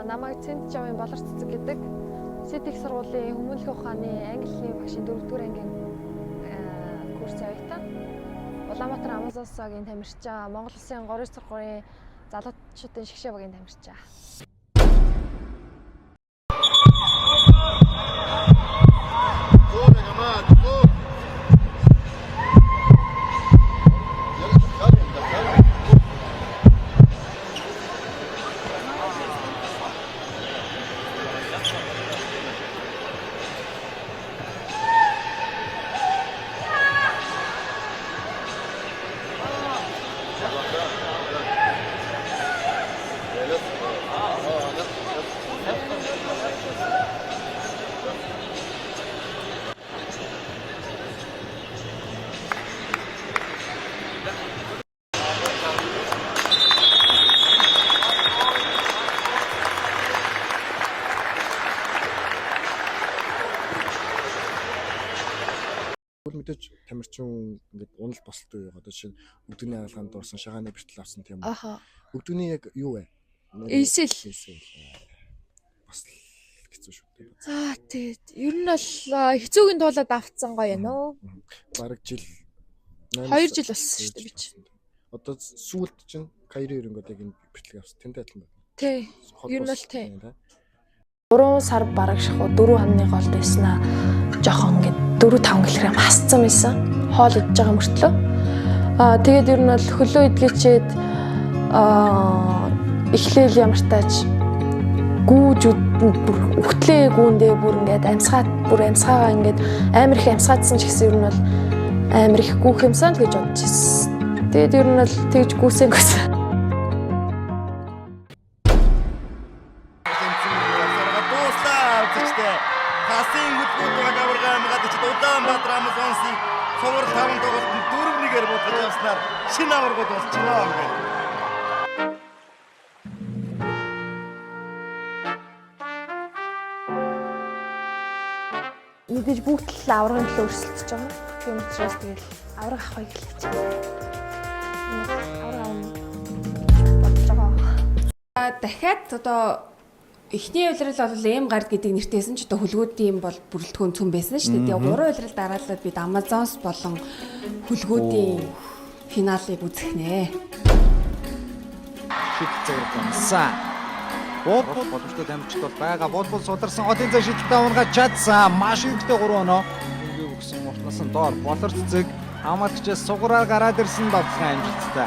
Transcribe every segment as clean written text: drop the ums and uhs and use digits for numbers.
намайг Цэнтжавын Болор цэцэг гэдэг Сэт их сургуулийн хүмүүнлэх ухааны англи багшийн 4-р ангийн курс авъя. Улаанбаатар Амазонсогийн тамирчаа, Монгол Улсын 3-р залуучуудын шгшээ багийн тамирчаа. Мэдээж тамирчин ингээд унал босолтой байгаа. Одоо жишээ нь өгдөгний хаалганд орсон шагааны бэртэл авсан тийм үү. Өгдөгний яг юу вэ? Эсэл. Босол хэцүү шүү дээ. За тэгээд ер нь бол хэцүүгийн туулаад авцсан гоё юм уу? Бараг жил 2 жил болсон шүү дээ би чи. Одоо сүүлд чинь Кайри өрөнгөд яг энэ бэртлэг авсан. Тэнтэй адилхан байна. Тий. Ер нь бол тий. 3 сар бараг шахуу 4 хамны голд байснаа жоохон ингээд 4-5 кг хасцсан байсан. Хоол идж байгаа мөртлөө. Тэгээд ер нь бол хөлөө идгээчээд эхлээл ямар тааж гүүжүүд бүр өгтлээ гүүндээ бүр ингээд амьсгаагаа ингээд амар их амьсгаадсан ч гэсэн ер нь бол амар их гүүх юмсан л гэж бодож ирсэн. Тэгээд ер нь бол тэгж гүүсэнгөөс. Хасын хөдөлгөөнийг аварга амгаад ч Улаанбаатар Амазонсын цовор 5 тоглолтод 4-1-ээр бодож явснаар шинэ аваргууд болчихно ингээд. Мэдээж бүгд л аврагын төлөө өрсөлдөж байгаа. Тийм учраас тэгэл авраг авахыг хэлж байгаа. Авраг авах бодож байгаа. Дахиад одоо эхний улирал бол эм гард гэдэг нэртэйсэн ч одоо хөлгүүдийн бол бүрэлдэхүүн цөм байсан шүү дээ. Тэгээ 3 улирал дараалаад бид Амазонс болон хөлгүүдийн финалыг үзэх нэ. Шид зэрэг гонсаа. Боодбол боломжтой дамжид бол байгаа. Боодбол сударсан одын цаа шидтэй унгаж чадсан. Маш ихтэй 3 оноо. Ингээ өгсөн муртнаас нь доор Болор цэцэг хамаалагчаас сугараар гараад ирсэн давталгаа амжилттай.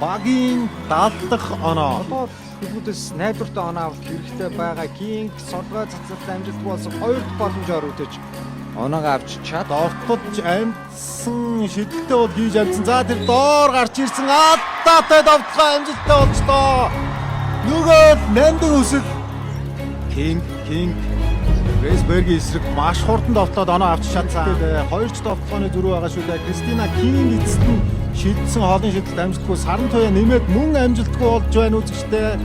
Багийн 70 дахь оноо. Хөлгүүдээс найдвартай оноо авах хэрэгтэй байгаа. Кинг содгоо цацалтай амжилттай болсон 2 дахь боломжоор үтэж оноогоо авч чад. Ортод амтсан шидэлтэй бол хийж амтсан. За тэр доор гарч ирсэн адтаатай давталгаа амжилттай болчихлоо. Нөгөө нандин үсэг Кинг Грэсбергийн эсрэг маш хурдан довтлоод оноо авч чадсан. 2 ч довтлооны зөрүү байгаа шүү дээ. Кристина Кинг эцэст нь шидсэн хоолны шидэлт амжилтгүй саран туяа нэмээд мөн амжилтгүй болж байна үзэгчтэй.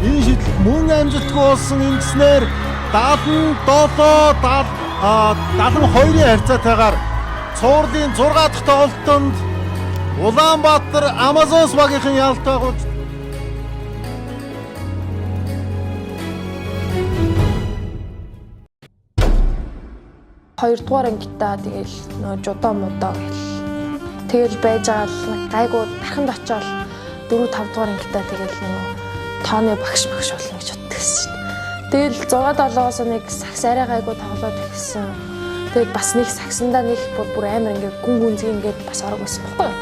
Энэ шидэлт мөн амжилтгүй болсон ингэснээр 72-ийн харьцаатайгаар цуурлын 6 дахь тоглолтод Улаанбаатар Амазонс багийн ялалтай гол 2-р ангитаа тэгэл нөө жудаа мудаа тэгэл байж байгаа л гайгүй тархинд очиод 4-5-р ангитаа тэгэл нөгөө тооны багш болно гэж боддогсэн шин. Тэгэл 6-7-оос нэг сагс арай гайгүй тоглоод ирсэн. Тэгээд бас нэг сагсандаа нэг бүр амар ингээд гүнзгий ингээд бас орог байсан байхгүй юу?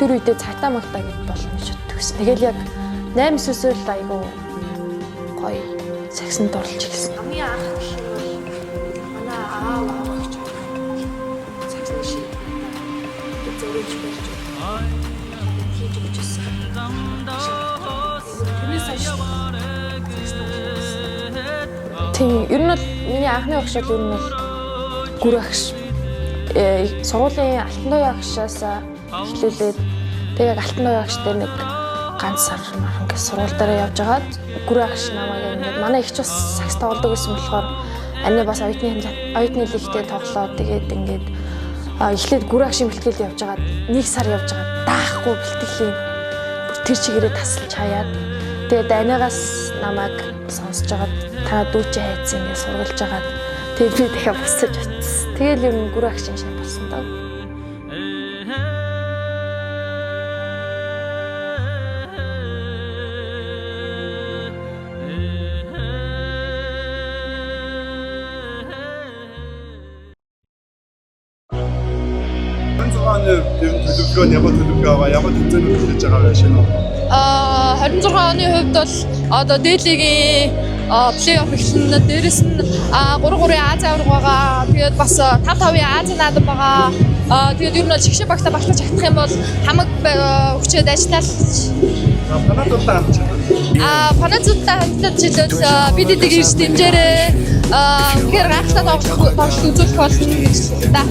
Тэр үедээ цагтаа магтаа гэж болно гэж боддогсэн. Тэгэл яг 8-9-өөс л айгүй гоё сагсанд орлож ирсэн. Хамгийн анх манай аав тийм ер нь бол миний анхны багш бол ер нь бол гүр багш. Сургуулийн алтан туяа багшаас эхлүүлээд тэгээд алтан туяа багш дээр нэг ганц сар ингээд сургууль дээр явж байгаад гүр багш намайг ингээд манай ихч бас сакс тоглодог гэсэн болохоор ани бас оюутны лигтээ тоглоод тэгээд ингээд эхлээд гүр багшийн бэлтгэл явж байгаад нэг сар явж байгаа даахгүй бэлтгэлийн бүр тэр чигээрээ тасалж хаяад Тэгээд анигаас намайг сонсож байгаад та дүүчээ хайцсан ингэ сургалж байгаад тэгээд би дахиад буцаж очсон. Тэгэл ер нь гүр агшин шин болсон даа. төлөвлөгөө нь ямар төлөвлөгөө байгаа, ямар тэмцээнүүд хийж байгаа вэ шинэ? 26 оны хувьд бол одоо D-лигийн плей-офф эхлэн дээрэс нь 3-3 Ази аварга байгаа. Тэгээд бас 5-5-ын Ази наадам байгаа. Тэгээд ер нь бол шигшээ багтаа багтаж чадах юм бол хамаг хүчээд ажиллаад Панацуудтай хамт. Панацуудтай хамтдаа жилээс бид эдийг ирж дэмжээрэй. Тэгэхээр гайхалтай тоглолт үзүүлэх болно гэж байна.